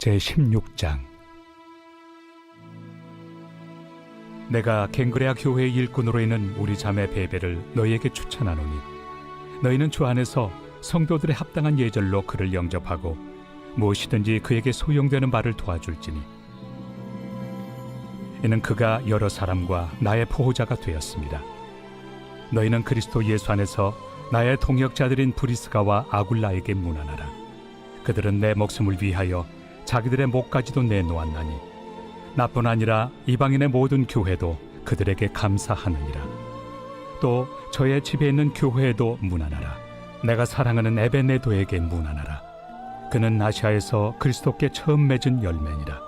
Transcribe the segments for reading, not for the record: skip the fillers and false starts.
제16장. 내가 갱그레아 교회의 일꾼으로 있는 우리 자매 베베를 너희에게 추천하노니 너희는 주 안에서 성도들의 합당한 예절로 그를 영접하고 무엇이든지 그에게 소용되는 바를 도와줄지니 이는 그가 여러 사람과 나의 보호자가 되었습니다. 너희는 그리스도 예수 안에서 나의 동역자들인 브리스가와 아굴라에게 문안하라. 그들은 내 목숨을 위하여 자기들의 목까지도 내놓았나니 나뿐 아니라 이방인의 모든 교회도 그들에게 감사하느니라. 또 저의 집에 있는 교회에도 문안하라. 내가 사랑하는 에베네도에게 문안하라. 그는 아시아에서 그리스도께 처음 맺은 열매니라.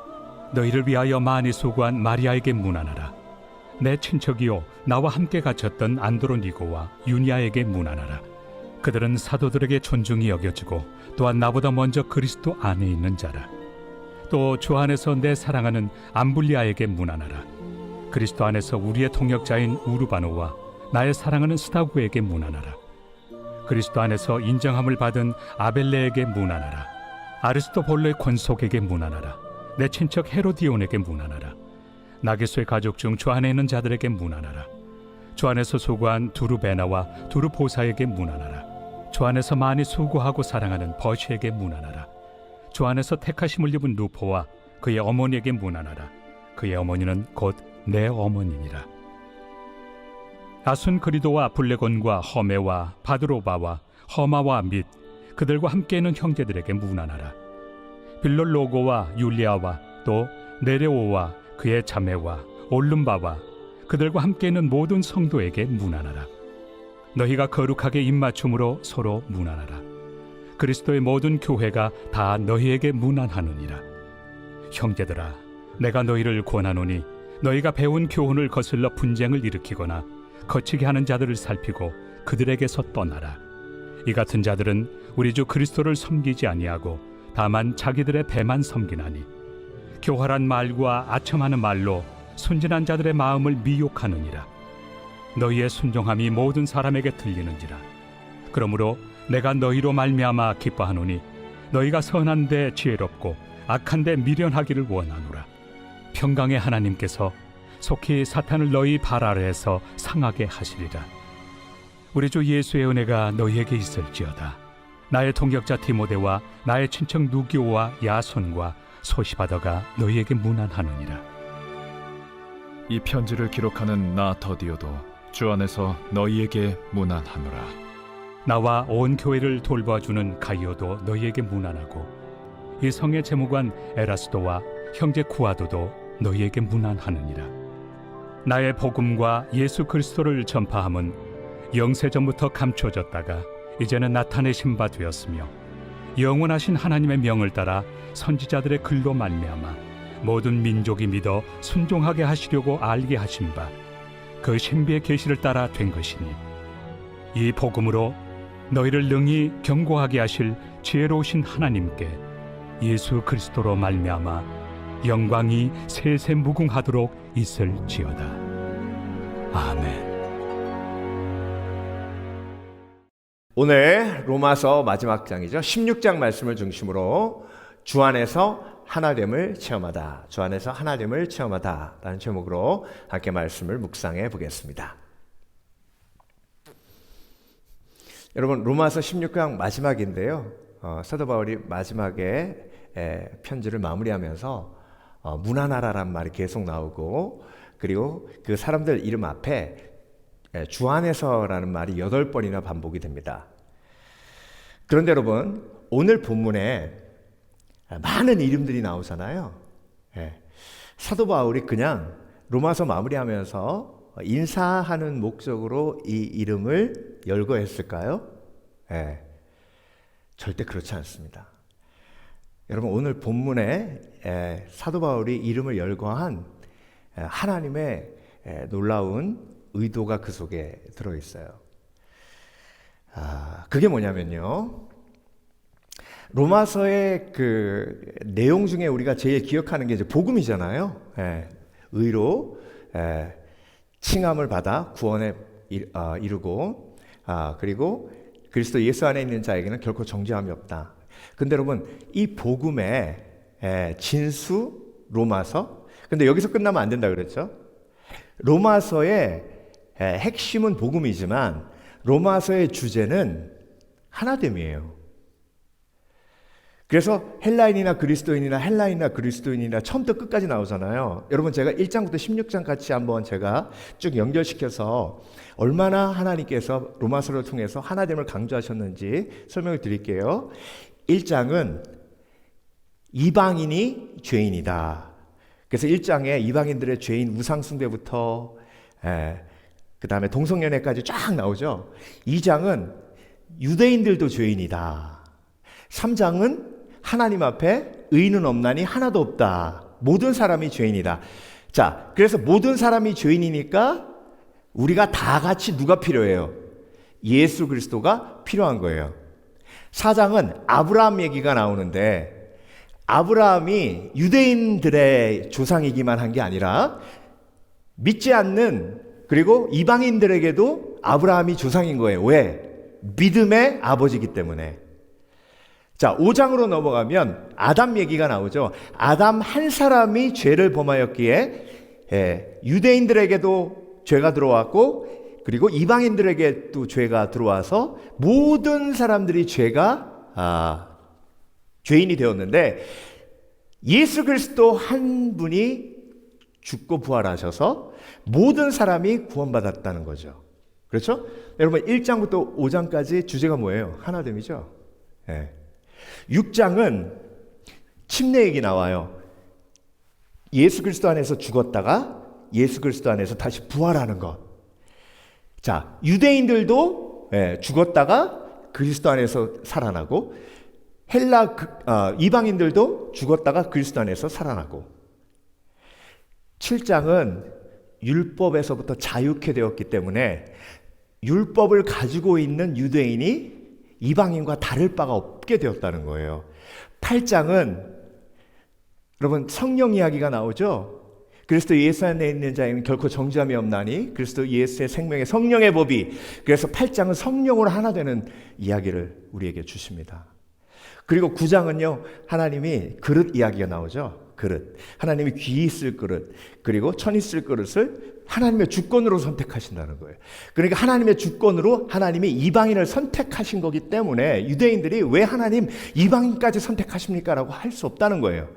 너희를 위하여 많이 수고한 마리아에게 문안하라. 내 친척이요 나와 함께 갇혔던 안드로니고와 유니아에게 문안하라. 그들은 사도들에게 존중이 여겨지고 또한 나보다 먼저 그리스도 안에 있는 자라. 또 주 안에서 내 사랑하는 암블리아에게 문안하라. 그리스도 안에서 우리의 동역자인 우르바노와 나의 사랑하는 스타구에게 문안하라. 그리스도 안에서 인정함을 받은 아벨레에게 문안하라. 아리스토볼로의 권속에게 문안하라. 내 친척 헤로디온에게 문안하라. 나게소의 가족 중 주 안에 있는 자들에게 문안하라. 주 안에서 수고한 두루베나와 두루보사에게 문안하라. 주 안에서 많이 수고하고 사랑하는 버시에게 문안하라. 주 안에서 택하심을 입은 누포와 그의 어머니에게 문안하라. 그의 어머니는 곧 내 어머니니라. 아순그리도와 블레곤과 허메와 바드로바와 허마와 및 그들과 함께 있는 형제들에게 문안하라. 빌롤로고와 율리아와 또 네레오와 그의 자매와 올름바와 그들과 함께 있는 모든 성도에게 문안하라. 너희가 거룩하게 입맞춤으로 서로 문안하라. 그리스도의 모든 교회가 다 너희에게 문안하느니라. 형제들아, 내가 너희를 권하노니 너희가 배운 교훈을 거슬러 분쟁을 일으키거나 거치게 하는 자들을 살피고 그들에게서 떠나라. 이 같은 자들은 우리 주 그리스도를 섬기지 아니하고 다만 자기들의 배만 섬기나니 교활한 말과 아첨하는 말로 순진한 자들의 마음을 미혹하느니라. 너희의 순종함이 모든 사람에게 들리는지라. 그러므로 내가 너희로 말미암아 기뻐하노니 너희가 선한데 지혜롭고 악한데 미련하기를 원하노라. 평강의 하나님께서 속히 사탄을 너희 발 아래에서 상하게 하시리라. 우리 주 예수의 은혜가 너희에게 있을지어다. 나의 동역자 디모데와 나의 친척 누기오와 야손과 소시바더가 너희에게 문안하느니라. 이 편지를 기록하는 나 더디오도 주 안에서 너희에게 문안하노라. 나와 온 교회를 돌봐주는 가이오도 너희에게 문안하고 이 성의 재무관 에라스도와 형제 구아도도 너희에게 문안하느니라. 나의 복음과 예수 그리스도를 전파함은 영세전부터 감춰졌다가 이제는 나타내신 바 되었으며 영원하신 하나님의 명을 따라 선지자들의 글로 말미암아 모든 민족이 믿어 순종하게 하시려고 알게 하신 바 그 신비의 계시를 따라 된 것이니 이 복음으로 너희를 능히 경고하게 하실 지혜로우신 하나님께 예수 그리스도로 말미암아 영광이 세세 무궁하도록 있을지어다. 아멘. 오늘 로마서 마지막 장이죠. 16장 말씀을 중심으로 주 안에서 하나됨을 체험하다, 주 안에서 하나됨을 체험하다 라는 제목으로 함께 말씀을 묵상해 보겠습니다. 여러분, 로마서 16장 마지막인데요. 사도 바울이 마지막에 편지를 마무리하면서 문안하라란 말이 계속 나오고, 그리고 그 사람들 이름 앞에 주 안에서라는 말이 8번이나 반복이 됩니다. 그런데 여러분, 오늘 본문에 많은 이름들이 나오잖아요. 사도 바울이 그냥 로마서 마무리하면서 인사하는 목적으로 이 이름을 열거했을까요? 절대 그렇지 않습니다. 여러분, 오늘 본문에 사도 바울이 이름을 열거한 하나님의 놀라운 의도가 그 속에 들어있어요. 그게 뭐냐면요, 로마서의 그 내용 중에 우리가 제일 기억하는 게 이제 복음이잖아요. 의로 칭함을 받아 구원에 이르고, 그리고 그리스도 예수 안에 있는 자에게는 결코 정죄함이 없다. 근데 여러분, 이 복음에 진수, 로마서. 근데 여기서 끝나면 안 된다 그랬죠. 로마서의 핵심은 복음이지만 로마서의 주제는 하나됨이에요. 그래서 헬라인이나 그리스도인이나 헬라인이나 그리스도인이나 처음부터 끝까지 나오잖아요. 여러분 제가 1장부터 16장 같이 한번 제가 쭉 연결시켜서 얼마나 하나님께서 로마서를 통해서 하나됨을 강조하셨는지 설명을 드릴게요. 1장은 이방인이 죄인이다. 그래서 1장에 이방인들의 죄인 우상숭배부터 그 다음에 동성연애까지 쫙 나오죠. 2장은 유대인들도 죄인이다. 3장은 하나님 앞에 의인은 없나니 하나도 없다. 모든 사람이 죄인이다. 자, 그래서 모든 사람이 죄인이니까 우리가 다 같이 누가 필요해요? 예수 그리스도가 필요한 거예요. 4장은 아브라함 얘기가 나오는데 아브라함이 유대인들의 조상이기만 한 게 아니라 믿지 않는 그리고 이방인들에게도 아브라함이 조상인 거예요. 왜? 믿음의 아버지이기 때문에. 자, 5장으로 넘어가면 아담 얘기가 나오죠. 아담 한 사람이 죄를 범하였기에 유대인들에게도 죄가 들어왔고 그리고 이방인들에게 또 죄가 들어와서 모든 사람들이 죄인이 되었는데 예수 그리스도 한 분이 죽고 부활하셔서 모든 사람이 구원받았다는 거죠. 그렇죠? 여러분 1장부터 5장까지 주제가 뭐예요? 하나됨이죠. 6장은 침례 얘기 나와요. 예수 그리스도 안에서 죽었다가 예수 그리스도 안에서 다시 부활하는 것. 자, 유대인들도 죽었다가 그리스도 안에서 살아나고 이방인들도 죽었다가 그리스도 안에서 살아나고 7장은 율법에서부터 자유케 되었기 때문에 율법을 가지고 있는 유대인이 이방인과 다를 바가 없게 되었다는 거예요. 8장은 여러분 성령 이야기가 나오죠. 그리스도 예수 안에 있는 자에는 결코 정죄함이 없나니 그리스도 예수의 생명의 성령의 법이. 그래서 8장은 성령으로 하나 되는 이야기를 우리에게 주십니다. 그리고 9장은요 하나님이 그릇 이야기가 나오죠. 그릇. 하나님이 귀 있을 그릇 그리고 천 있을 그릇을 하나님의 주권으로 선택하신다는 거예요. 그러니까 하나님의 주권으로 하나님이 이방인을 선택하신 거기 때문에 유대인들이 왜 하나님 이방인까지 선택하십니까? 라고 할 수 없다는 거예요.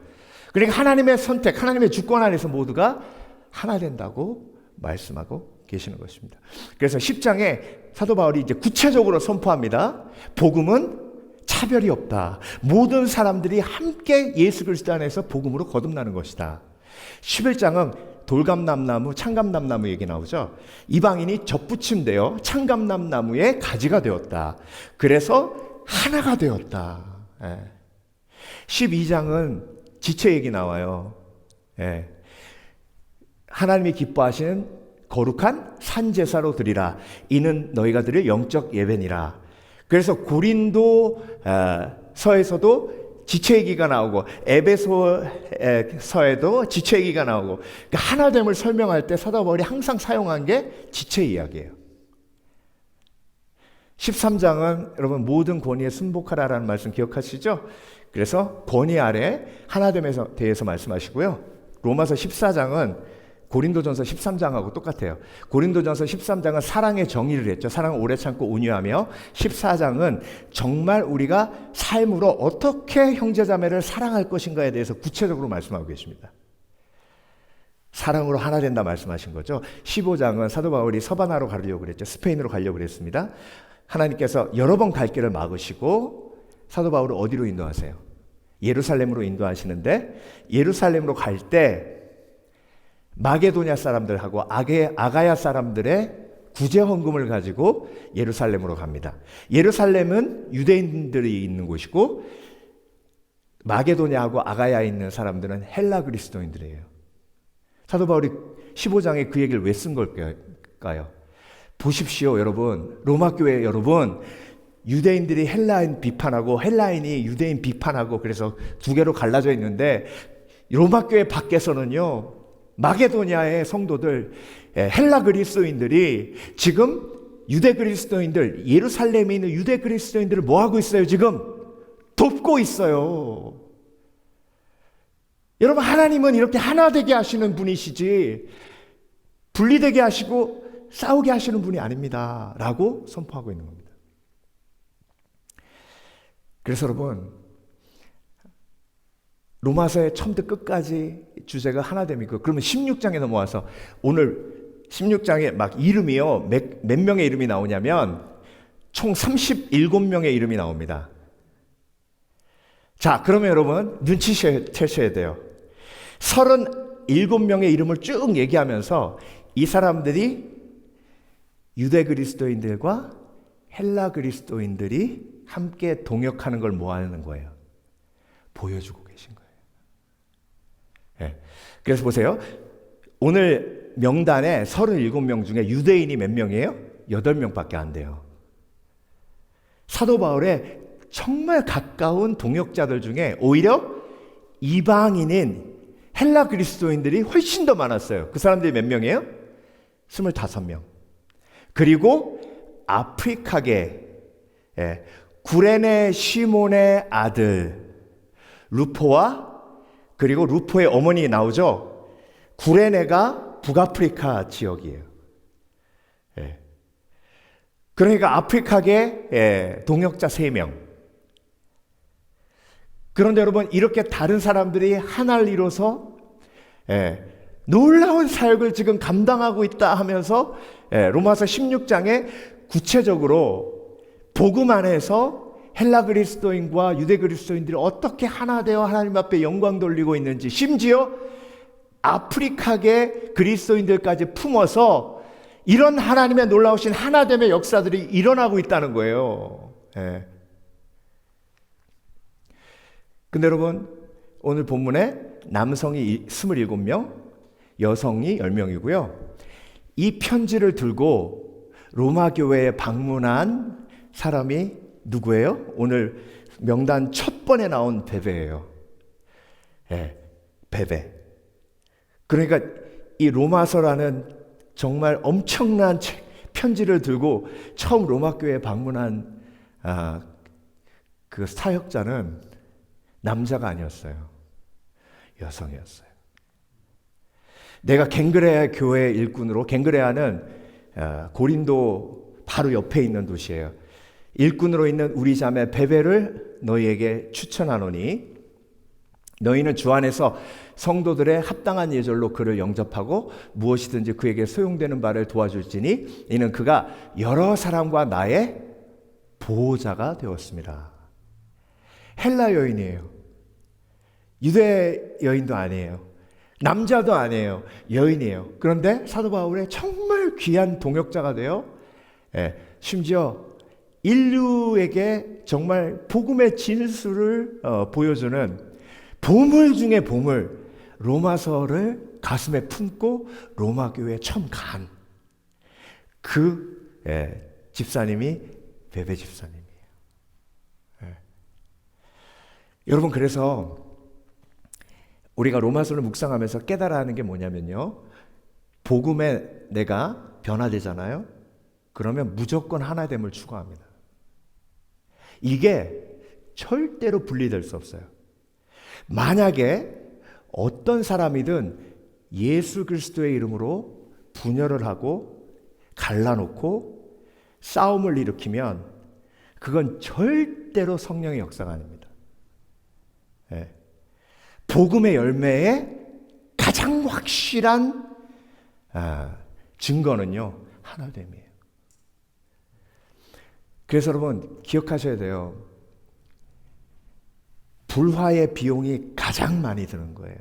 그러니까 하나님의 선택, 하나님의 주권 안에서 모두가 하나 된다고 말씀하고 계시는 것입니다. 그래서 10장에 사도 바울이 이제 구체적으로 선포합니다. 복음은 차별이 없다. 모든 사람들이 함께 예수 그리스도 안에서 복음으로 거듭나는 것이다. 11장은 돌감남나무, 창감남나무 얘기 나오죠. 이방인이 접붙임되어 창감남나무의 가지가 되었다. 그래서 하나가 되었다. 12장은 지체 얘기 나와요. 하나님이 기뻐하시는 거룩한 산제사로 드리라. 이는 너희가 드릴 영적 예배니라. 그래서 고린도 서에서도 지체 얘기가 나오고 에베소서에도 지체 얘기가 나오고 그러니까 하나됨을 설명할 때 사도 바울이 항상 사용한 게 지체 이야기예요. 13장은 여러분 모든 권위에 순복하라라는 말씀 기억하시죠? 그래서 권위 아래 하나됨에 대해서 말씀하시고요. 로마서 14장은 고린도전서 13장하고 똑같아요. 고린도전서 13장은 사랑의 정의를 했죠. 사랑은 오래 참고 온유하며 14장은 정말 우리가 삶으로 어떻게 형제자매를 사랑할 것인가에 대해서 구체적으로 말씀하고 계십니다. 사랑으로 하나 된다 말씀하신 거죠. 15장은 사도 바울이 서바나로 가려고 그랬죠. 스페인으로 가려고 그랬습니다. 하나님께서 여러 번 갈 길을 막으시고 사도 바울을 어디로 인도하세요? 예루살렘으로 인도하시는데 예루살렘으로 갈 때 마게도냐 사람들하고 아가야 사람들의 구제 헌금을 가지고 예루살렘으로 갑니다. 예루살렘은 유대인들이 있는 곳이고 마게도냐하고 아가야에 있는 사람들은 헬라 그리스도인들이에요. 사도 바울이 15장에 그 얘기를 왜 쓴 걸까요? 보십시오, 여러분. 로마 교회 여러분. 유대인들이 헬라인 비판하고 헬라인이 유대인 비판하고 그래서 두 개로 갈라져 있는데 로마 교회 밖에서는요. 마게도냐의 성도들, 헬라 그리스도인들이 지금 유대 그리스도인들, 예루살렘에 있는 유대 그리스도인들을 뭐 하고 있어요? 지금 돕고 있어요. 여러분, 하나님은 이렇게 하나 되게 하시는 분이시지 분리되게 하시고 싸우게 하시는 분이 아닙니다 라고 선포하고 있는 겁니다. 그래서 여러분, 로마서의 처음부터 끝까지 주제가 하나됨이고, 그러면 16장에 넘어와서 오늘 16장에 막 이름이요, 몇 명의 이름이 나오냐면 총 37명의 이름이 나옵니다. 자, 그러면 여러분 눈치채셔야 돼요. 37명의 이름을 쭉 얘기하면서 이 사람들이 유대 그리스도인들과 헬라 그리스도인들이 함께 동역하는 걸 뭐 하는 거예요? 보여주고 계신 거예요. 네. 그래서 보세요. 오늘 명단에 37명 중에 유대인이 몇 명이에요? 8명밖에 안 돼요. 사도 바울의 정말 가까운 동역자들 중에 오히려 이방인인 헬라 그리스도인들이 훨씬 더 많았어요. 그 사람들이 몇 명이에요? 25명. 그리고 아프리카계 구레네 시몬의 아들 루포와, 그리고 루포의 어머니 나오죠. 구레네가 북아프리카 지역이에요. 그러니까 아프리카계 동역자 3명. 그런데 여러분, 이렇게 다른 사람들이 하나를 이뤄서 놀라운 사역을 지금 감당하고 있다 하면서 로마서 16장에 구체적으로 복음 안에서 헬라 그리스도인과 유대 그리스도인들이 어떻게 하나 되어 하나님 앞에 영광 돌리고 있는지, 심지어 아프리카계 그리스도인들까지 품어서 이런 하나님의 놀라우신 하나됨의 역사들이 일어나고 있다는 거예요. 근데 여러분, 오늘 본문에 남성이 27명, 여성이 10명이고요. 이 편지를 들고 로마 교회에 방문한 사람이 누구예요? 오늘 명단 첫 번에 나온 베베예요. 베베. 그러니까 이 로마서라는 정말 엄청난 편지를 들고 처음 로마 교회에 방문한 그 사역자는 남자가 아니었어요. 여성이었어요. 내가 갱그레아 교회 일꾼으로, 갱그레아는 고린도 바로 옆에 있는 도시예요. 일꾼으로 있는 우리 자매 베베를 너희에게 추천하노니 너희는 주 안에서 성도들의 합당한 예절로 그를 영접하고 무엇이든지 그에게 소용되는 바를 도와줄지니 이는 그가 여러 사람과 나의 보호자가 되었습니다. 헬라 여인이에요. 유대 여인도 아니에요. 남자도 아니에요. 여인이에요. 그런데 사도 바울의 정말 귀한 동역자가 되어 심지어 인류에게 정말 복음의 진수를 보여주는 보물 중에 보물, 로마서를 가슴에 품고 로마 교회에 처음 간 그 집사님이 베베 집사님이에요. 여러분, 그래서 우리가 로마서를 묵상하면서 깨달아야 하는 게 뭐냐면요, 복음에 내가 변화되잖아요. 그러면 무조건 하나됨을 추구합니다. 이게 절대로 분리될 수 없어요. 만약에 어떤 사람이든 예수 그리스도의 이름으로 분열을 하고 갈라놓고 싸움을 일으키면 그건 절대로 성령의 역사가 아닙니다. 복음의 열매의 가장 확실한 증거는요, 하나됨이에요. 그래서 여러분 기억하셔야 돼요. 불화의 비용이 가장 많이 드는 거예요.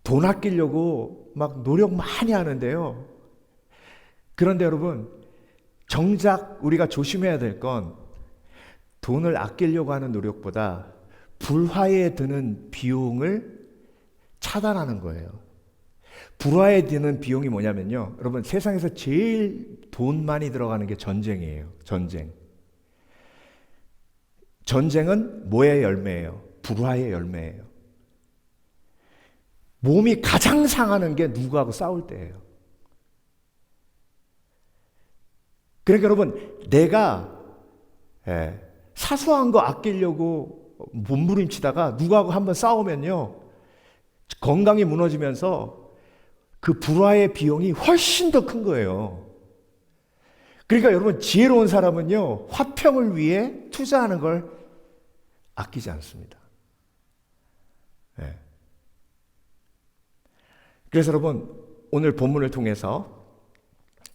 돈 아끼려고 막 노력 많이 하는데요. 그런데 여러분, 정작 우리가 조심해야 될 건 돈을 아끼려고 하는 노력보다 불화에 드는 비용을 차단하는 거예요. 불화에 드는 비용이 뭐냐면요, 여러분, 세상에서 제일 돈 많이 들어가는 게 전쟁이에요. 전쟁은 뭐의 열매예요? 불화의 열매예요. 몸이 가장 상하는 게 누구하고 싸울 때예요. 그러니까 여러분, 내가 사소한 거 아끼려고 몸부림치다가 누구하고 한번 싸우면요, 건강이 무너지면서 그 불화의 비용이 훨씬 더 큰 거예요. 그러니까 여러분, 지혜로운 사람은요, 화평을 위해 투자하는 걸 아끼지 않습니다. 네. 그래서 여러분, 오늘 본문을 통해서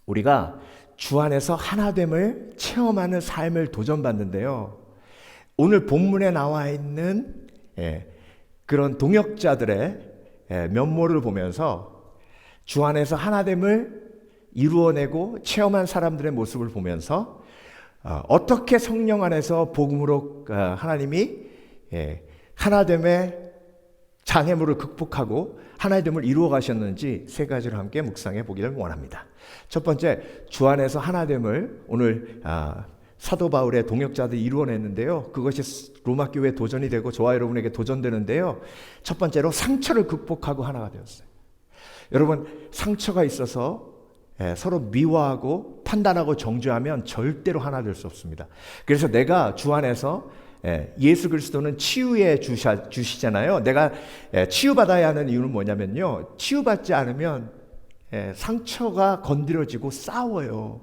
우리가 주 안에서 하나됨을 체험하는 삶을 도전받는데요. 오늘 본문에 나와 있는 그런 동역자들의 면모를 보면서 주 안에서 하나됨을 이루어내고 체험한 사람들의 모습을 보면서 어떻게 성령 안에서 복음으로 하나님이 하나됨의 장애물을 극복하고 하나됨을 이루어 가셨는지 세 가지를 함께 묵상해 보기를 원합니다. 첫 번째, 주 안에서 하나됨을 오늘 사도 바울의 동역자들이 이루어냈는데요. 그것이 로마 교회의 도전이 되고 저와 여러분에게 도전되는데요. 첫 번째로 상처를 극복하고 하나가 되었어요. 여러분, 상처가 있어서 서로 미워하고 판단하고 정죄하면 절대로 하나 될 수 없습니다. 그래서 내가 주 안에서 예수 그리스도는 치유해 주시잖아요. 내가 치유받아야 하는 이유는 뭐냐면요, 치유받지 않으면 상처가 건드려지고 싸워요.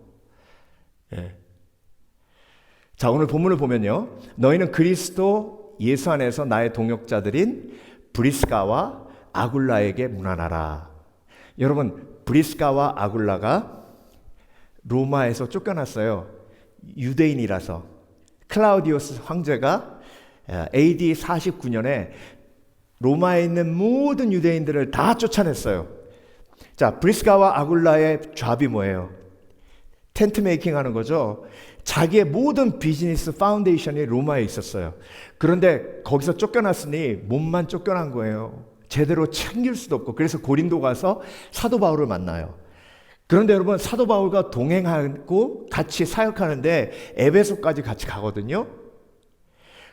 자, 오늘 본문을 보면요, 너희는 그리스도 예수 안에서 나의 동역자들인 브리스가와 아굴라에게 문안하라. 여러분, 브리스가와 아굴라가 로마에서 쫓겨났어요. 유대인이라서. 클라우디우스 황제가 AD 49년에 로마에 있는 모든 유대인들을 다 쫓아냈어요. 자, 브리스가와 아굴라의 잡이 뭐예요? 텐트 메이킹 하는 거죠. 자기의 모든 비즈니스 파운데이션이 로마에 있었어요. 그런데 거기서 쫓겨났으니 몸만 쫓겨난 거예요. 제대로 챙길 수도 없고. 그래서 고린도 가서 사도 바울을 만나요. 그런데 여러분, 사도 바울과 동행하고 같이 사역하는데 에베소까지 같이 가거든요.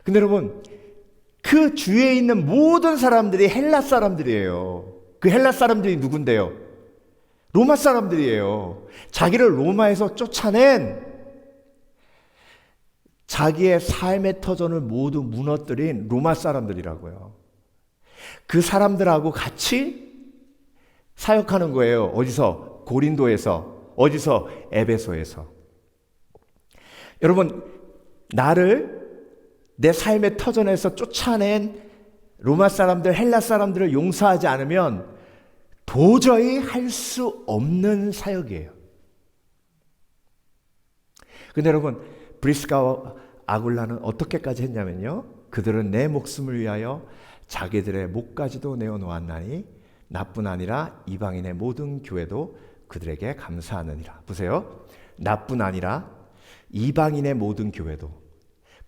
근데 여러분, 그 주위에 있는 모든 사람들이 헬라 사람들이에요. 그 헬라 사람들이 누군데요? 로마 사람들이에요. 자기를 로마에서 쫓아낸, 자기의 삶의 터전을 모두 무너뜨린 로마 사람들이라고요. 그 사람들하고 같이 사역하는 거예요. 어디서? 고린도에서. 어디서? 에베소에서. 여러분, 나를 내 삶의 터전에서 쫓아낸 로마 사람들, 헬라 사람들을 용서하지 않으면 도저히 할 수 없는 사역이에요. 근데 여러분, 브리스가와 아굴라는 어떻게까지 했냐면요, 그들은 내 목숨을 위하여 자기들의 목까지도 내어놓았나니 나뿐 아니라 이방인의 모든 교회도 그들에게 감사하느니라. 보세요. 나뿐 아니라 이방인의 모든 교회도.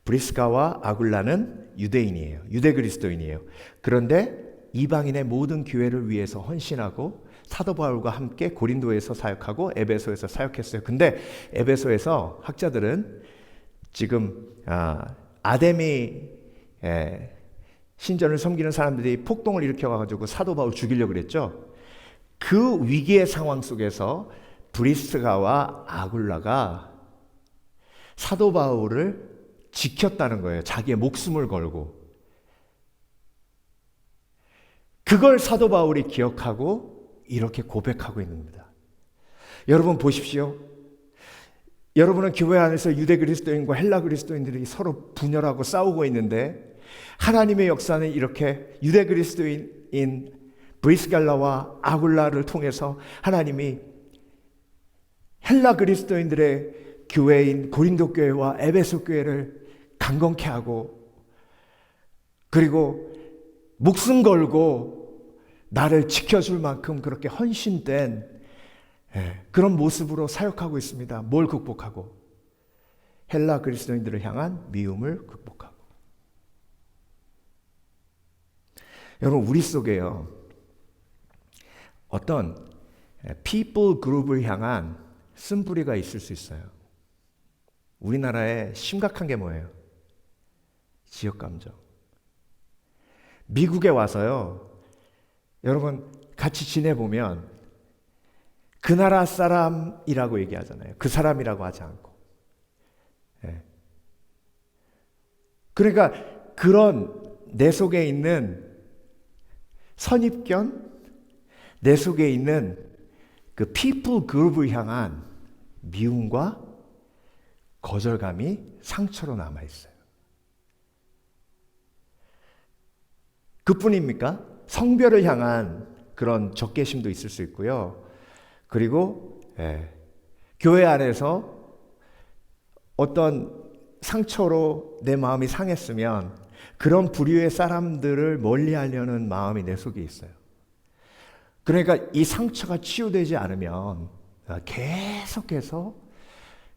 브리스가와 아굴라는 유대인이에요. 유대 그리스도인이에요. 그런데 이방인의 모든 교회를 위해서 헌신하고 사도 바울과 함께 고린도에서 사역하고 에베소에서 사역했어요. 근데 에베소에서 학자들은 지금 아데미 신전을 섬기는 사람들이 폭동을 일으켜가지고 사도 바울 죽이려고 그랬죠. 그 위기의 상황 속에서 브리스가와 아굴라가 사도 바울을 지켰다는 거예요. 자기의 목숨을 걸고. 그걸 사도 바울이 기억하고 이렇게 고백하고 있는 겁니다. 여러분 보십시오. 여러분은 교회 안에서 유대 그리스도인과 헬라 그리스도인들이 서로 분열하고 싸우고 있는데 하나님의 역사는 이렇게 유대 그리스도인 브리스갈라와 아굴라를 통해서 하나님이 헬라 그리스도인들의 교회인 고린도 교회와 에베소 교회를 강건케 하고, 그리고 목숨 걸고 나를 지켜줄 만큼 그렇게 헌신된 그런 모습으로 사역하고 있습니다. 뭘 극복하고? 헬라 그리스도인들을 향한 미움을 극복하고. 여러분, 우리 속에요, 어떤 people 그룹을 향한 쓴뿌리가 있을 수 있어요. 우리나라에 심각한 게 뭐예요? 지역감정. 미국에 와서요, 여러분 같이 지내보면 그 나라 사람이라고 얘기하잖아요. 그 사람이라고 하지 않고. 그러니까 그런 내 속에 있는 선입견, 내 속에 있는 그 people group을 향한 미움과 거절감이 상처로 남아 있어요. 그뿐입니까? 성별을 향한 그런 적개심도 있을 수 있고요. 그리고 교회 안에서 어떤 상처로 내 마음이 상했으면 그런 부류의 사람들을 멀리하려는 마음이 내 속에 있어요. 그러니까 이 상처가 치유되지 않으면 계속해서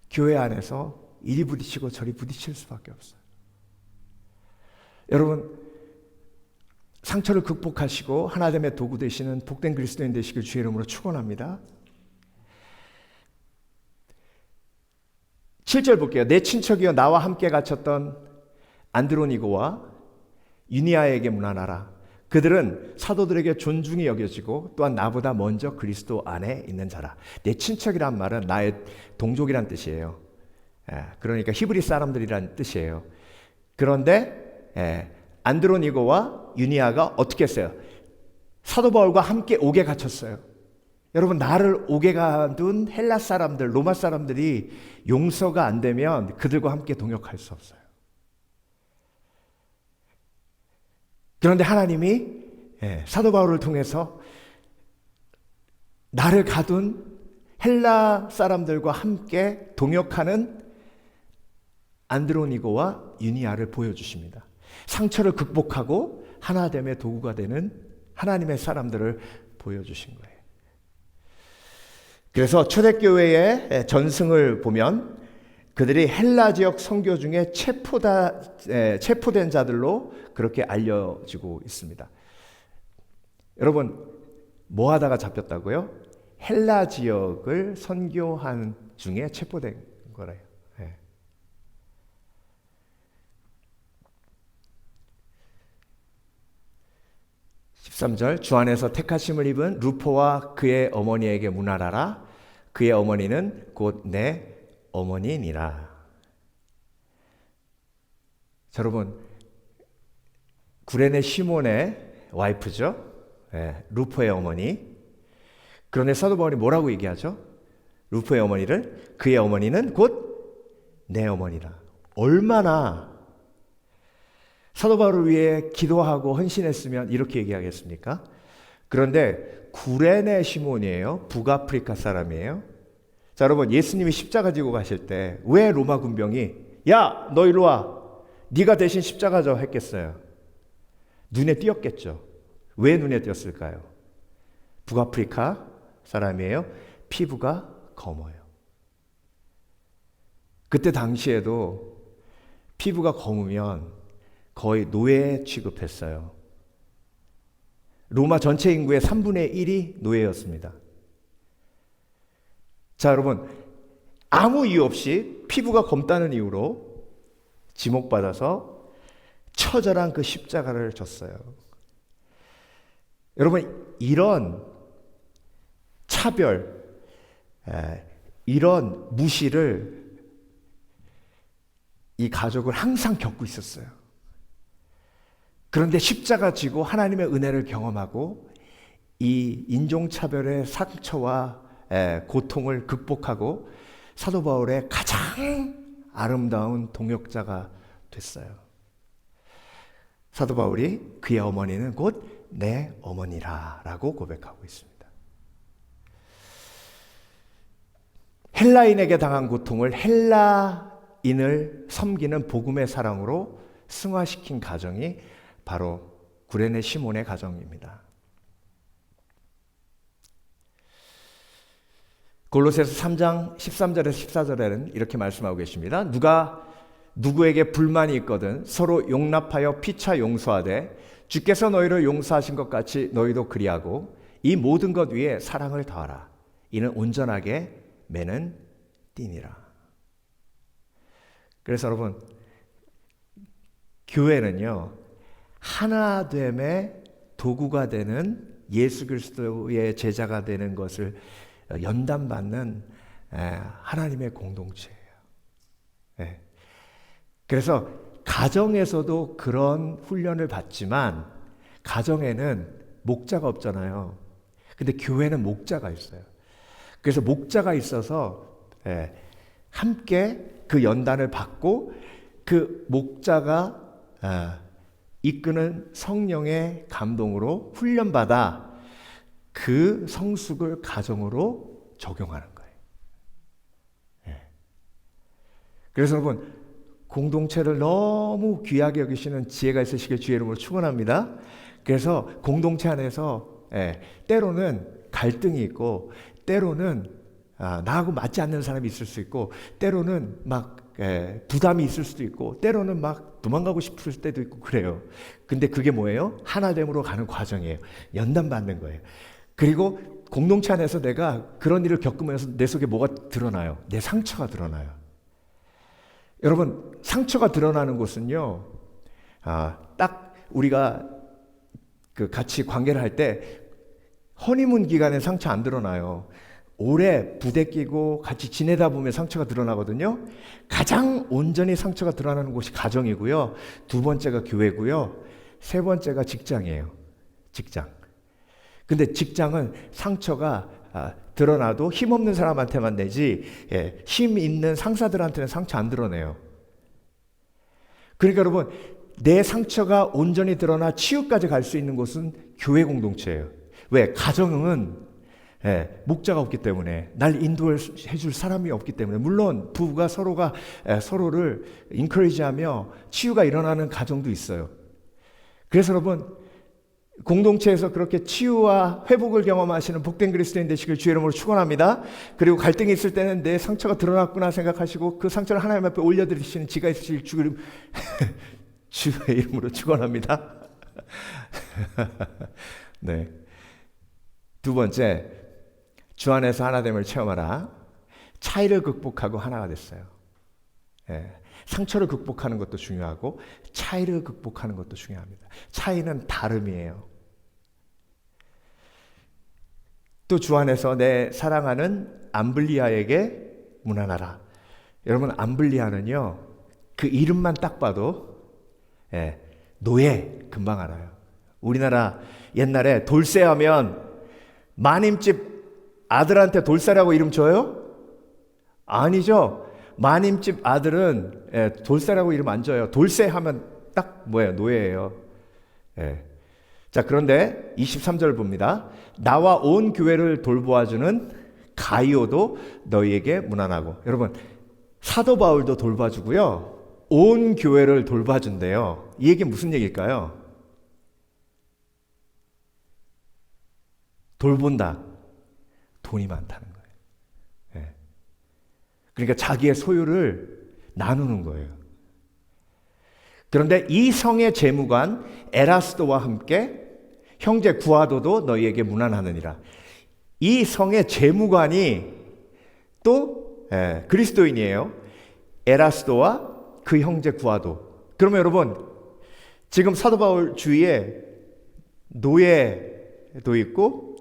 교회 안에서 이리 부딪히고 저리 부딪힐 수밖에 없어요. 여러분, 상처를 극복하시고 하나됨의 도구 되시는 복된 그리스도인 되시길 주의 이름으로 축원합니다. 7절 볼게요. 내 친척이여 나와 함께 갇혔던 안드로니고와 유니아에게 문안하라. 그들은 사도들에게 존중이 여겨지고 또한 나보다 먼저 그리스도 안에 있는 자라. 내 친척이란 말은 나의 동족이란 뜻이에요. 그러니까 히브리 사람들이란 뜻이에요. 그런데 안드로니고와 유니아가 어떻게 했어요? 사도 바울과 함께 옥에 갇혔어요. 여러분, 나를 옥에 가둔 헬라 사람들, 로마 사람들이 용서가 안 되면 그들과 함께 동역할 수 없어요. 그런데 하나님이 사도 바울을 통해서 나를 가둔 헬라 사람들과 함께 동역하는 안드로니고와 유니아를 보여주십니다. 상처를 극복하고 하나됨의 도구가 되는 하나님의 사람들을 보여주신 거예요. 그래서 초대교회의 전승을 보면 그들이 헬라 지역 선교 중에 체포된 자들로 그렇게 알려지고 있습니다. 여러분, 뭐 하다가 잡혔다고요? 헬라 지역을 선교한 중에 체포된 거래요. 13절 주 안에서 택하심을 입은 루포와 그의 어머니에게 문안하라. 그의 어머니는 곧 내 어머니니라. 자, 여러분, 구레네 시몬의 와이프죠. 루포의 어머니. 그런데 사도 바울이 뭐라고 얘기하죠? 루포의 어머니를 그의 어머니는 곧 내 어머니라. 얼마나 사도 바울을 위해 기도하고 헌신했으면 이렇게 얘기하겠습니까? 그런데 구레네 시몬이에요. 북아프리카 사람이에요. 자, 여러분, 예수님이 십자가 지고 가실 때 왜 로마 군병이 야, 너 이리 와. 네가 대신 십자가 져 했겠어요? 눈에 띄었겠죠. 왜 눈에 띄었을까요? 북아프리카 사람이에요. 피부가 검어요. 그때 당시에도 피부가 검으면 거의 노예 취급했어요. 로마 전체 인구의 3분의 1이 노예였습니다. 자, 여러분, 아무 이유 없이 피부가 검다는 이유로 지목받아서 처절한 그 십자가를 졌어요. 여러분, 이런 차별, 이런 무시를 이 가족을 항상 겪고 있었어요. 그런데 십자가 지고 하나님의 은혜를 경험하고 이 인종차별의 상처와 고통을 극복하고 사도 바울의 가장 아름다운 동역자가 됐어요. 사도 바울이 그의 어머니는 곧 내 어머니라 라고 고백하고 있습니다. 헬라인에게 당한 고통을 헬라인을 섬기는 복음의 사랑으로 승화시킨 가정이 바로 구레네 시몬의 가정입니다. 골로새서 3장 13절에서 14절에는 이렇게 말씀하고 계십니다. 누가 누구에게 불만이 있거든 서로 용납하여 피차 용서하되 주께서 너희를 용서하신 것 같이 너희도 그리하고 이 모든 것 위에 사랑을 더하라. 이는 온전하게 매는 띠니라. 그래서 여러분, 교회는요, 하나됨의 도구가 되는 예수 그리스도의 제자가 되는 것을 연단받는 하나님의 공동체예요. 그래서 가정에서도 그런 훈련을 받지만 가정에는 목자가 없잖아요. 근데 교회는 목자가 있어요. 그래서 목자가 있어서 함께 그 연단을 받고 그 목자가 이끄는 성령의 감동으로 훈련받아 그 성숙을 가정으로 적용하는 거예요. 그래서 여러분, 공동체를 너무 귀하게 여기시는 지혜가 있으시길 주의 이름으로 축원합니다. 그래서 공동체 안에서 때로는 갈등이 있고, 때로는 나하고 맞지 않는 사람이 있을 수 있고, 때로는 막 부담이 있을 수도 있고, 때로는 막 도망가고 싶을 때도 있고 그래요. 근데 그게 뭐예요? 하나됨으로 가는 과정이에요. 연단받는 거예요. 그리고 공동체 안에서 내가 그런 일을 겪으면서 내 속에 뭐가 드러나요? 내 상처가 드러나요. 여러분, 상처가 드러나는 곳은요, 딱 우리가 같이 관계를 할 때 허니문 기간에 상처 안 드러나요. 오래 부대끼고 같이 지내다 보면 상처가 드러나거든요. 가장 온전히 상처가 드러나는 곳이 가정이고요. 두 번째가 교회고요. 세 번째가 직장이에요. 직장. 근데 직장은 상처가 드러나도 힘없는 사람한테만 내지 힘 있는 상사들한테는 상처 안 드러내요. 그러니까 여러분, 내 상처가 온전히 드러나 치유까지 갈 수 있는 곳은 교회 공동체예요. 왜? 가정은 목자가 없기 때문에, 날 인도해 줄 사람이 없기 때문에. 물론 부부가 서로를 인커리지하며 치유가 일어나는 가정도 있어요. 그래서 여러분, 공동체에서 그렇게 치유와 회복을 경험하시는 복된 그리스도인 되시길 주의 이름으로 축원합니다. 그리고 갈등이 있을 때는 내 상처가 드러났구나 생각하시고 그 상처를 하나님 앞에 올려드리시는 지가 있으실 주의 이름으로 축원합니다. 네. 두 번째, 주 안에서 하나됨을 체험하라. 차이를 극복하고 하나가 됐어요. 상처를 극복하는 것도 중요하고 차이를 극복하는 것도 중요합니다. 차이는 다름이에요. 또 주 안에서 내 사랑하는 암블리아에게 문안하라. 여러분, 암블리아는요, 그 이름만 딱 봐도 노예 금방 알아요. 우리나라 옛날에 돌쇠하면 마님집 아들한테 돌쇠라고 이름 줘요? 아니죠. 마님집 아들은 돌쇠라고 이름 안 줘요. 돌쇠하면 딱 뭐예요? 노예예요. 자, 그런데 23절 봅니다. 나와 온 교회를 돌보아주는 가이오도 너희에게 문안하고. 여러분, 사도 바울도 돌봐주고요, 온 교회를 돌봐준대요. 이 얘기는 무슨 얘기일까요? 돌본다. 돈이 많다는 거예요. 그러니까 자기의 소유를 나누는 거예요. 그런데 이 성의 재무관 에라스도와 함께 형제 구아도도 너희에게 문안하느니라. 이 성의 재무관이 또 그리스도인이에요. 에라스도와 그 형제 구아도. 그러면 여러분, 지금 사도 바울 주위에 노예도 있고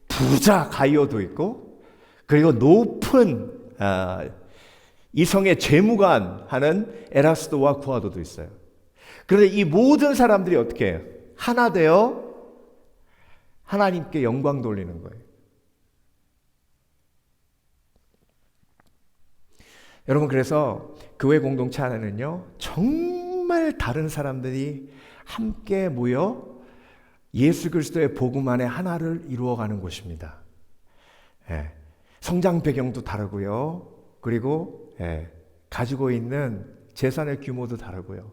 부자 가이오도 있고, 그리고 높은 이 성의 재무관 하는 에라스도와 구아도도 있어요. 그런데 이 모든 사람들이 어떻게 해요? 하나 되어 하나님께 영광 돌리는 거예요. 여러분, 그래서 교회 공동체 안에는요, 정말 다른 사람들이 함께 모여 예수 그리스도의 복음 안에 하나를 이루어가는 곳입니다. 성장 배경도 다르고요, 그리고 가지고 있는 재산의 규모도 다르고요,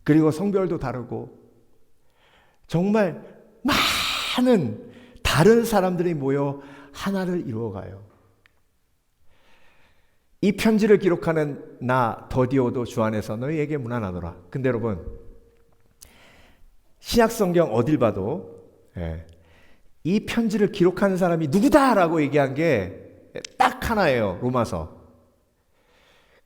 그리고 성별도 다르고, 정말 많은 다른 사람들이 모여 하나를 이루어가요. 이 편지를 기록하는 나 더디오도 주 안에서 너희에게 문안하노라. 근데 여러분, 신약성경 어딜 봐도 이 편지를 기록하는 사람이 누구다라고 얘기한 게 딱 하나예요. 로마서.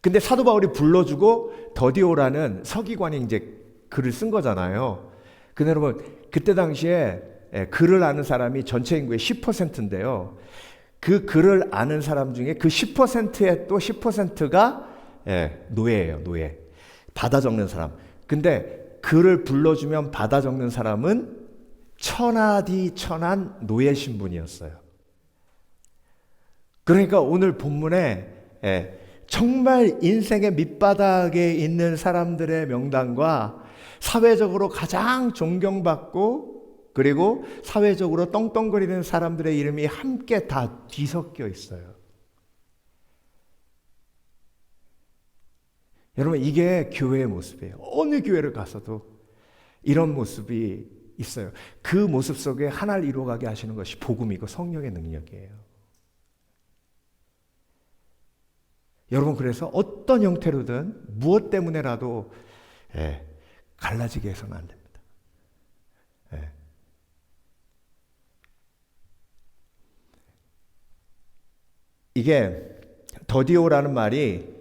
근데 사도 바울이 불러주고 더디오라는 서기관이 이제 글을 쓴 거잖아요. 근데 여러분, 그때 당시에 글을 아는 사람이 전체 인구의 10%인데요. 그 글을 아는 사람 중에 그 10%의 또 10%가 노예예요. 노예. 받아 적는 사람. 근데 글을 불러주면 받아 적는 사람은 천하디천한 노예 신분이었어요. 그러니까 오늘 본문에 정말 인생의 밑바닥에 있는 사람들의 명단과 사회적으로 가장 존경받고 그리고 사회적으로 떵떵거리는 사람들의 이름이 함께 다 뒤섞여 있어요. 여러분, 이게 교회의 모습이에요. 어느 교회를 가서도 이런 모습이 있어요. 그 모습 속에 하나를 이루어가게 하시는 것이 복음이고 성령의 능력이에요. 여러분, 그래서 어떤 형태로든 무엇 때문에라도 갈라지게 해서는 안 됩니다. 이게 더디오라는 말이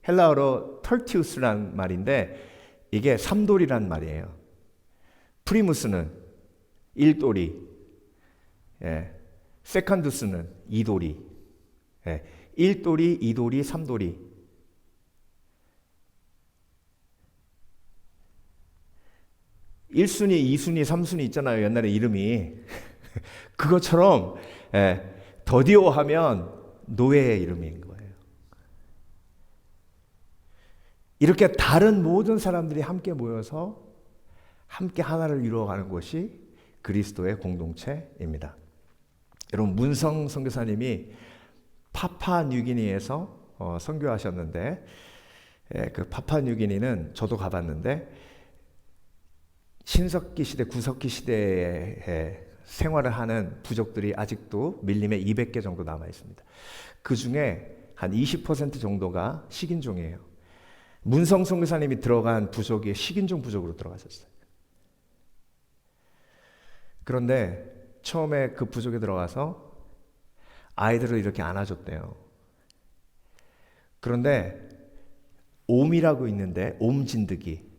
헬라어로 털티우스라는 말인데 이게 삼돌이라는 말이에요. 프리무스는 1돌이, 세컨두스는 2돌이, 1돌이, 2돌이, 3돌이. 일순위, 2순위, 3순위 있잖아요. 옛날에 이름이. 그것처럼 더디오 하면 노예의 이름인 거예요. 이렇게 다른 모든 사람들이 함께 모여서 함께 하나를 이루어가는 것이 그리스도의 공동체입니다. 여러분, 문성 선교사님이 파푸아뉴기니에서 선교하셨는데 그 파푸아뉴기니는 저도 가봤는데 신석기 시대, 구석기 시대에 생활을 하는 부족들이 아직도 밀림에 200개 정도 남아 있습니다. 그 중에 한 20% 정도가 식인종이에요. 문성 선교사님이 들어간 부족이 식인종 부족으로 들어가셨어요. 그런데 처음에 그 부족에 들어가서 아이들을 이렇게 안아줬대요. 그런데 옴이라고 있는데, 옴 진드기.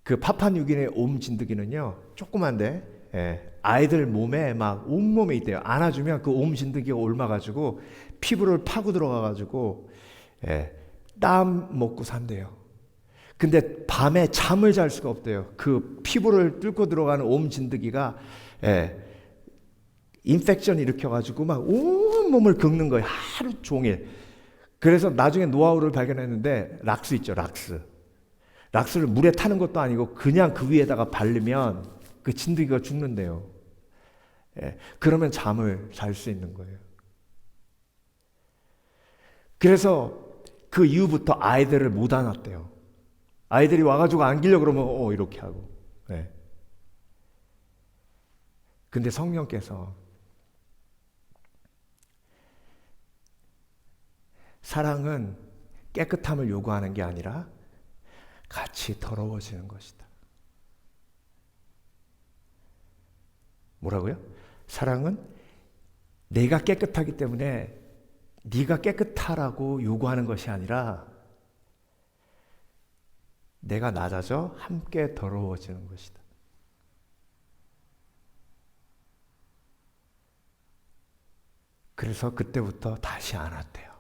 그 파푸아뉴기니의 옴 진드기는요, 조그만데 아이들 몸에 막 온몸에 있대요. 안아주면 그 옴 진드기가 옮아가지고 피부를 파고 들어가가지고 땀 먹고 산대요. 근데 밤에 잠을 잘 수가 없대요. 그 피부를 뚫고 들어가는 옴 진드기가 인펙션 일으켜가지고 막 온몸을 긁는 거예요. 하루 종일. 그래서 나중에 노하우를 발견했는데, 락스 있죠, 락스. 락스를 물에 타는 것도 아니고 그냥 그 위에다가 바르면 그 진드기가 죽는데요. 그러면 잠을 잘 수 있는 거예요. 그래서 그 이후부터 아이들을 못 안았대요. 아이들이 와가지고 안기려고 그러면 이렇게 하고. 근데 성령께서 사랑은 깨끗함을 요구하는 게 아니라 같이 더러워지는 것이다. 뭐라고요? 사랑은 내가 깨끗하기 때문에 네가 깨끗하라고 요구하는 것이 아니라 내가 낮아져 함께 더러워지는 것이다. 그래서 그때부터 다시 안 왔대요.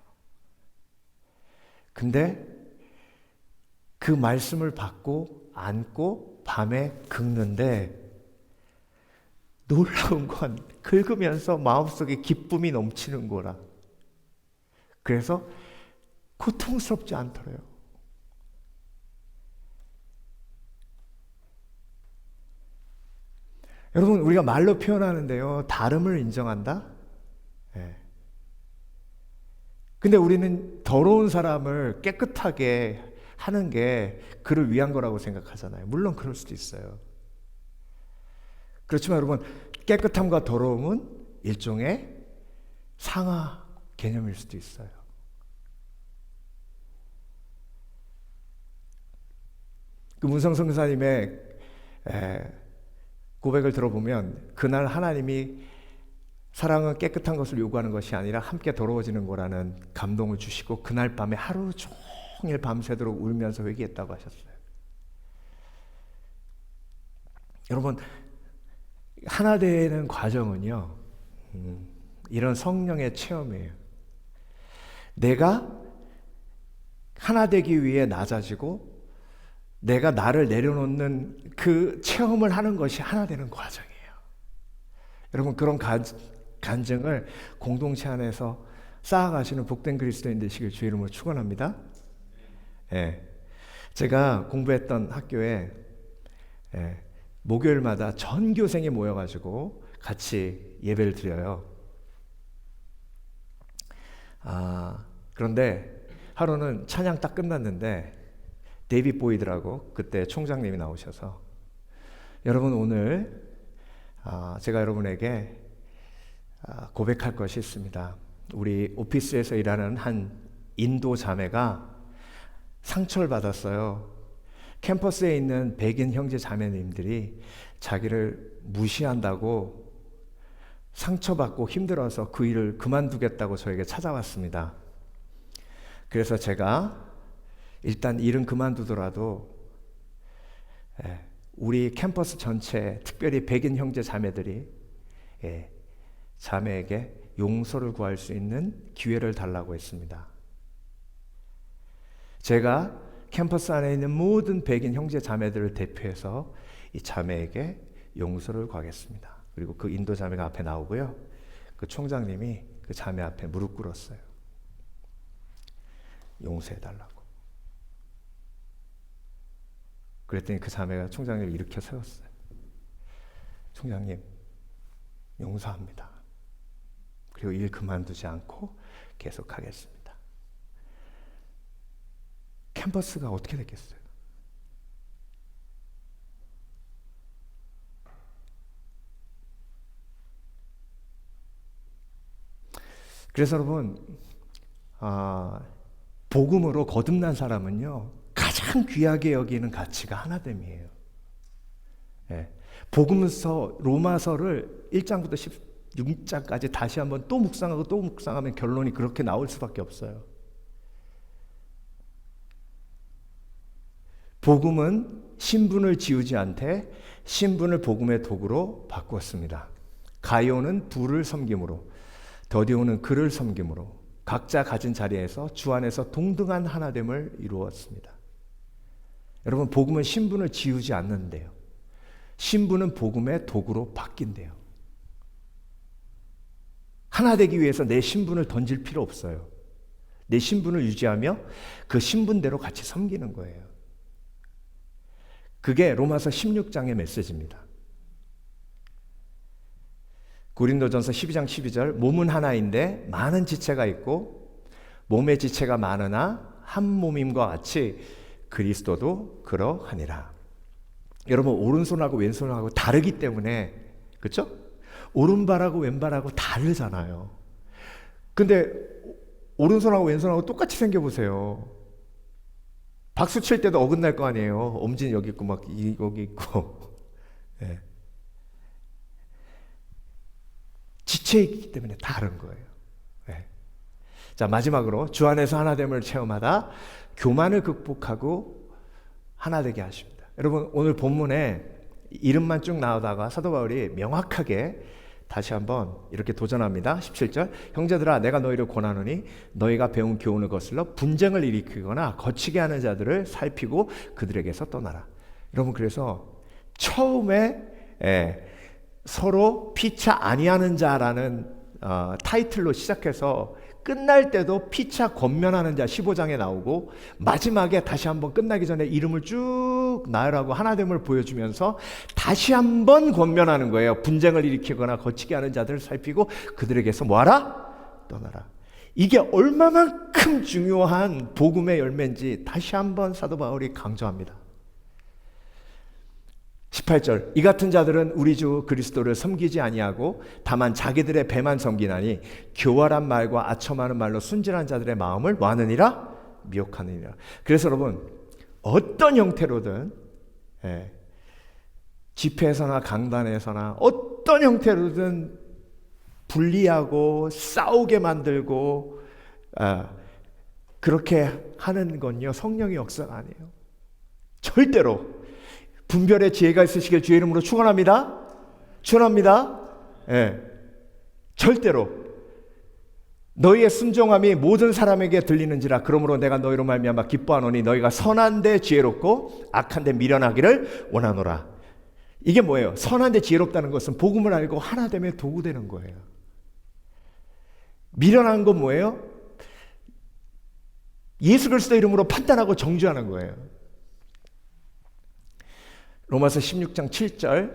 근데 그 말씀을 받고 안고 밤에 긁는데 놀라운 건 긁으면서 마음속에 기쁨이 넘치는 거라. 그래서 고통스럽지 않더래요. 여러분, 우리가 말로 표현하는데요, 다름을 인정한다? 근데 우리는 더러운 사람을 깨끗하게 하는 게 그를 위한 거라고 생각하잖아요. 물론 그럴 수도 있어요. 그렇지만 여러분, 깨끗함과 더러움은 일종의 상하 개념일 수도 있어요. 그 문성 선교사님의 고백을 들어보면 그날 하나님이 사랑은 깨끗한 것을 요구하는 것이 아니라 함께 더러워지는 거라는 감동을 주시고 그날 밤에 하루 종일 밤새도록 울면서 회개했다고 하셨어요. 여러분, 하나 되는 과정은요, 이런 성령의 체험이에요. 내가 하나 되기 위해 낮아지고 내가 나를 내려놓는 그 체험을 하는 것이 하나 되는 과정이에요. 여러분 그런 간증을 공동체 안에서 쌓아가시는 복된 그리스도인 되시길 주의 이름으로 축원합니다. 예. 제가 공부했던 학교에 목요일마다 전 교생이 모여가지고 같이 예배를 드려요. 그런데 하루는 찬양 딱 끝났는데 데이빗 보이드라고 그때 총장님이 나오셔서 여러분 오늘 제가 여러분에게 고백할 것이 있습니다. 우리 오피스에서 일하는 한 인도 자매가 상처를 받았어요. 캠퍼스에 있는 백인 형제 자매님들이 자기를 무시한다고 상처받고 힘들어서 그 일을 그만두겠다고 저에게 찾아왔습니다. 그래서 제가 일단 일은 그만두더라도 우리 캠퍼스 전체, 특별히 백인 형제 자매들이 자매에게 용서를 구할 수 있는 기회를 달라고 했습니다. 제가 캠퍼스 안에 있는 모든 백인 형제 자매들을 대표해서 이 자매에게 용서를 구하겠습니다. 그리고 그 인도 자매가 앞에 나오고요. 그 총장님이 그 자매 앞에 무릎 꿇었어요. 용서해달라고. 그랬더니 그 자매가 총장님을 일으켜 세웠어요. 총장님, 용서합니다. 그리고 일 그만두지 않고 계속하겠습니다. 캠퍼스가 어떻게 됐겠어요? 그래서 여러분, 복음으로 거듭난 사람은요, 가장 귀하게 여기는 가치가 하나됨이에요. 복음서 로마서를 1장부터 16장까지 다시 한번 또 묵상하고 또 묵상하면 결론이 그렇게 나올 수밖에 없어요. 복음은 신분을 지우지 않되 신분을 복음의 도구로 바꾸었습니다. 가룟은 부를 섬김으로, 더디오는 그를 섬김으로 각자 가진 자리에서 주 안에서 동등한 하나됨을 이루었습니다. 여러분, 복음은 신분을 지우지 않는데요. 신분은 복음의 도구로 바뀐대요. 하나 되기 위해서 내 신분을 던질 필요 없어요. 내 신분을 유지하며 그 신분대로 같이 섬기는 거예요. 그게 로마서 16장의 메시지입니다. 고린도전서 12장 12절, 몸은 하나인데 많은 지체가 있고 몸의 지체가 많으나 한 몸임과 같이 그리스도도 그러하니라. 여러분, 오른손하고 왼손하고 다르기 때문에, 그렇죠? 오른발하고 왼발하고 다르잖아요. 근데 오른손하고 왼손하고 똑같이 생겨보세요. 박수 칠 때도 어긋날 거 아니에요. 엄지는 여기 있고 막 여기 있고. 네. 지체이기 때문에 다른 거예요. 네. 자, 마지막으로 주 안에서 하나됨을 체험하다 교만을 극복하고 하나 되게 하십니다. 여러분, 오늘 본문에 이름만 쭉 나오다가 사도 바울이 명확하게 다시 한번 이렇게 도전합니다. 17절, 형제들아 내가 너희를 권하노니 너희가 배운 교훈을 거슬러 분쟁을 일으키거나 거치게 하는 자들을 살피고 그들에게서 떠나라. 여러분, 그래서 처음에 서로 피차 아니하는 자라는 타이틀로 시작해서 끝날 때도 피차 권면하는 자 15장에 나오고, 마지막에 다시 한번 끝나기 전에 이름을 쭉 나열하고 하나됨을 보여주면서 다시 한번 권면하는 거예요. 분쟁을 일으키거나 거치게 하는 자들을 살피고 그들에게서 뭐하라? 떠나라. 이게 얼마만큼 중요한 복음의 열매인지 다시 한번 사도 바울이 강조합니다. 18절, 이 같은 자들은 우리 주 그리스도를 섬기지 아니하고 다만 자기들의 배만 섬기나니 교활한 말과 아첨하는 말로 순진한 자들의 마음을 뭐하느니라? 미혹하느니라. 그래서 여러분, 어떤 형태로든 집회에서나 강단에서나 어떤 형태로든 분리하고 싸우게 만들고 그렇게 하는 건요, 성령의 역사가 아니에요. 절대로. 분별의 지혜가 있으시길 주의 이름으로 축원합니다. 축원합니다. 절대로. 너희의 순종함이 모든 사람에게 들리는지라. 그러므로 내가 너희로 말미암아 기뻐하노니 너희가 선한 데 지혜롭고 악한 데 미련하기를 원하노라. 이게 뭐예요? 선한데 지혜롭다는 것은 복음을 알고 하나됨의 도구 되는 거예요. 미련한 건 뭐예요? 예수 그리스도 이름으로 판단하고 정죄하는 거예요. 로마서 16장 7절,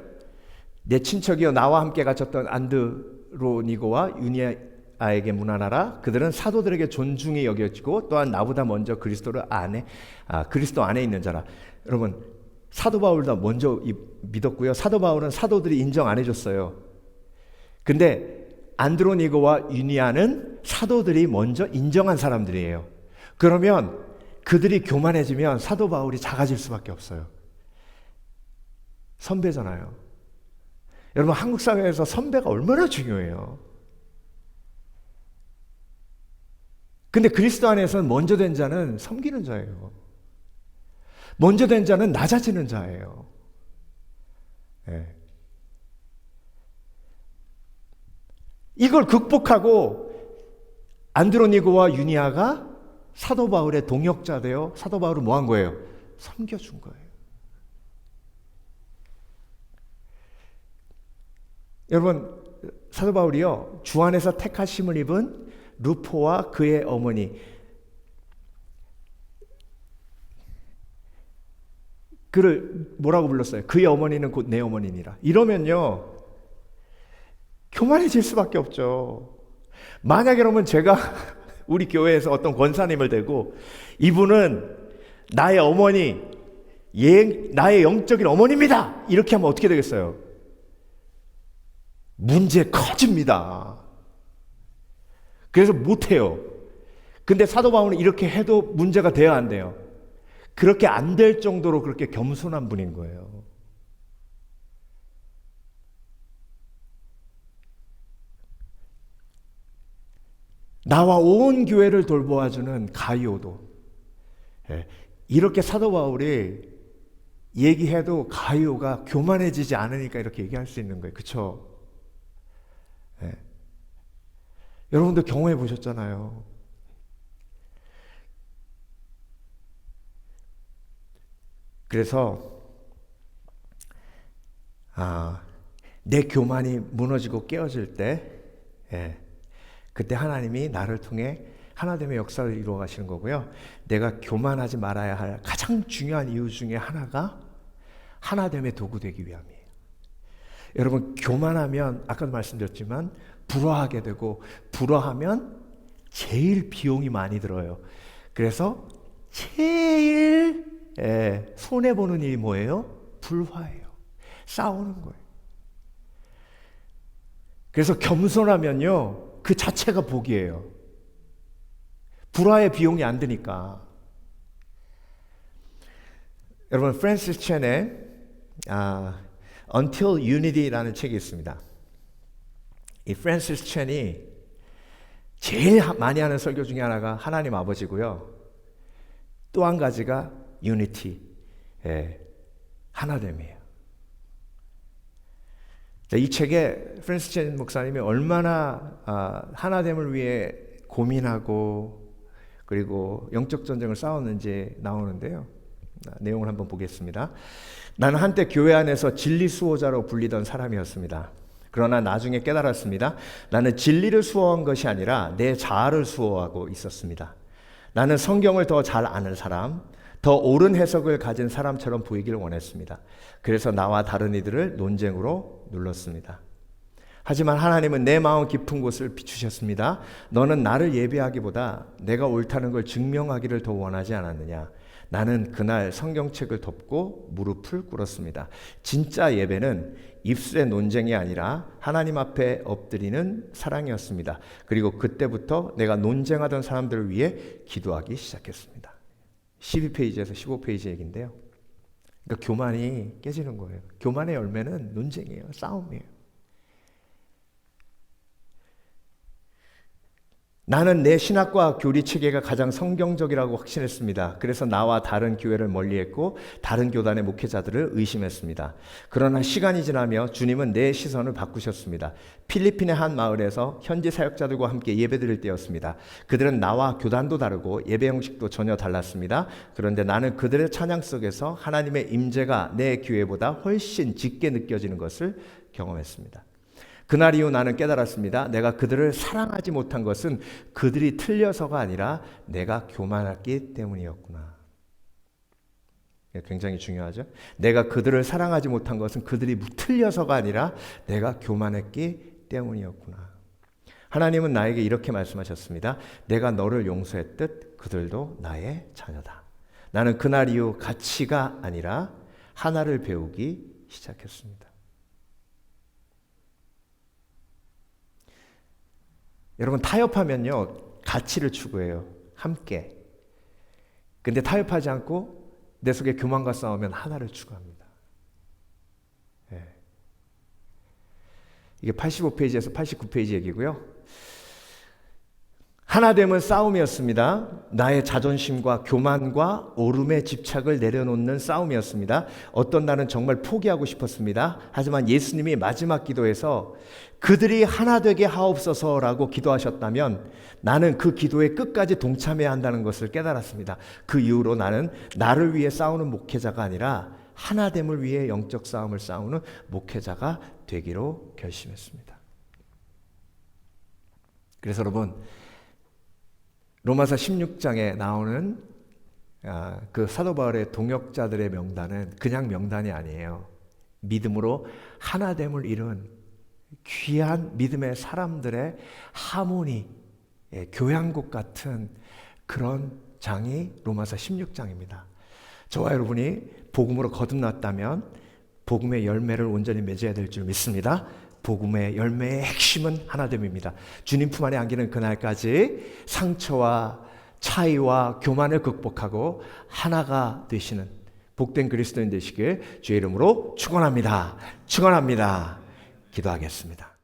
내 친척이여 나와 함께 갇혔던 안드로니고와 유니아에게 문안하라. 그들은 사도들에게 존중이 여겨지고 또한 나보다 먼저 그리스도 안에 있는 자라. 여러분, 사도 바울도 먼저 믿었고요. 사도 바울은 사도들이 인정 안 해줬어요. 근데 안드로니고와 유니아는 사도들이 먼저 인정한 사람들이에요. 그러면 그들이 교만해지면 사도 바울이 작아질 수밖에 없어요. 선배잖아요. 여러분, 한국 사회에서 선배가 얼마나 중요해요. 근데 그리스도 안에서는 먼저 된 자는 섬기는 자예요. 먼저 된 자는 낮아지는 자예요. 네. 이걸 극복하고 안드로니고와 유니아가 사도 바울의 동역자 되어 사도 바울을 뭐 한 거예요? 섬겨준 거예요. 여러분, 사도 바울이요, 주 안에서 택하심을 입은 루포와 그의 어머니, 그를 뭐라고 불렀어요? 그의 어머니는 곧 내 어머니니라. 이러면요, 교만해질 수밖에 없죠. 만약에 그러면 제가 우리 교회에서 어떤 권사님을 대고 이분은 나의 어머니, 나의 영적인 어머니입니다, 이렇게 하면 어떻게 되겠어요? 문제 커집니다. 그래서 못해요. 근데 사도 바울은 이렇게 해도 문제가 돼야 안 돼요. 그렇게 안 될 정도로 그렇게 겸손한 분인 거예요. 나와 온 교회를 돌보아주는 가이오도, 이렇게 사도 바울이 얘기해도 가이오가 교만해지지 않으니까 이렇게 얘기할 수 있는 거예요. 그렇죠? 여러분도 경험해 보셨잖아요. 그래서 내 교만이 무너지고 깨어질 때, 그때 하나님이 나를 통해 하나됨의 역사를 이루어 가시는 거고요. 내가 교만하지 말아야 할 가장 중요한 이유 중에 하나가 하나됨의 도구 되기 위함이에요. 여러분, 교만하면 아까도 말씀드렸지만 불화하게 되고, 불화하면 제일 비용이 많이 들어요. 그래서 제일 손해보는 일이 뭐예요? 불화예요. 싸우는 거예요. 그래서 겸손하면요, 그 자체가 복이에요. 불화의 비용이 안 드니까. 여러분, 프랜시스 첸의 Until Unity라는 책이 있습니다. 이 프랜시스 첸이 제일 많이 하는 설교 중에 하나가 하나님 아버지고요. 또 한 가지가 Unity, 하나됨이에요. 이 책에 프랜시스 첸 목사님이 얼마나 하나됨을 위해 고민하고 그리고 영적 전쟁을 싸웠는지 나오는데요. 내용을 한번 보겠습니다. 나는 한때 교회 안에서 진리 수호자로 불리던 사람이었습니다. 그러나 나중에 깨달았습니다. 나는 진리를 수호한 것이 아니라 내 자아를 수호하고 있었습니다. 나는 성경을 더 잘 아는 사람, 더 옳은 해석을 가진 사람처럼 보이기를 원했습니다. 그래서 나와 다른 이들을 논쟁으로 눌렀습니다. 하지만 하나님은 내 마음 깊은 곳을 비추셨습니다. 너는 나를 예배하기보다 내가 옳다는 걸 증명하기를 더 원하지 않았느냐. 나는 그날 성경책을 덮고 무릎을 꿇었습니다. 진짜 예배는 입술의 논쟁이 아니라 하나님 앞에 엎드리는 사랑이었습니다. 그리고 그때부터 내가 논쟁하던 사람들을 위해 기도하기 시작했습니다. 12페이지에서 15페이지 얘기인데요. 그러니까 교만이 깨지는 거예요. 교만의 열매는 논쟁이에요. 싸움이에요. 나는 내 신학과 교리 체계가 가장 성경적이라고 확신했습니다. 그래서 나와 다른 교회를 멀리했고 다른 교단의 목회자들을 의심했습니다. 그러나 시간이 지나며 주님은 내 시선을 바꾸셨습니다. 필리핀의 한 마을에서 현지 사역자들과 함께 예배드릴 때였습니다. 그들은 나와 교단도 다르고 예배 형식도 전혀 달랐습니다. 그런데 나는 그들의 찬양 속에서 하나님의 임재가 내 교회보다 훨씬 짙게 느껴지는 것을 경험했습니다. 그날 이후 나는 깨달았습니다. 내가 그들을 사랑하지 못한 것은 그들이 틀려서가 아니라 내가 교만했기 때문이었구나. 굉장히 중요하죠. 내가 그들을 사랑하지 못한 것은 그들이 틀려서가 아니라 내가 교만했기 때문이었구나. 하나님은 나에게 이렇게 말씀하셨습니다. 내가 너를 용서했듯 그들도 나의 자녀다. 나는 그날 이후 가치가 아니라 하나를 배우기 시작했습니다. 여러분, 타협하면요 가치를 추구해요. 함께. 근데 타협하지 않고 내 속에 교만과 싸우면 하나를 추구합니다. 예. 이게 85페이지에서 89페이지 얘기고요. 하나됨은 싸움이었습니다. 나의 자존심과 교만과 오름의 집착을 내려놓는 싸움이었습니다. 어떤 날은 정말 포기하고 싶었습니다. 하지만 예수님이 마지막 기도에서 그들이 하나 되게 하옵소서라고 기도하셨다면 나는 그 기도에 끝까지 동참해야 한다는 것을 깨달았습니다. 그 이후로 나는 나를 위해 싸우는 목회자가 아니라 하나됨을 위해 영적 싸움을 싸우는 목회자가 되기로 결심했습니다. 그래서 여러분, 로마서 16장에 나오는 그 사도 바울의 동역자들의 명단은 그냥 명단이 아니에요. 믿음으로 하나됨을 이룬 귀한 믿음의 사람들의 하모니, 교향곡 같은 그런 장이 로마서 16장입니다. 저와 여러분이 복음으로 거듭났다면 복음의 열매를 온전히 맺어야 될 줄 믿습니다. 복음의 열매의 핵심은 하나됨입니다. 주님 품 안에 안기는 그날까지 상처와 차이와 교만을 극복하고 하나가 되시는 복된 그리스도인 되시길 주의 이름으로 축원합니다. 축원합니다. 기도하겠습니다.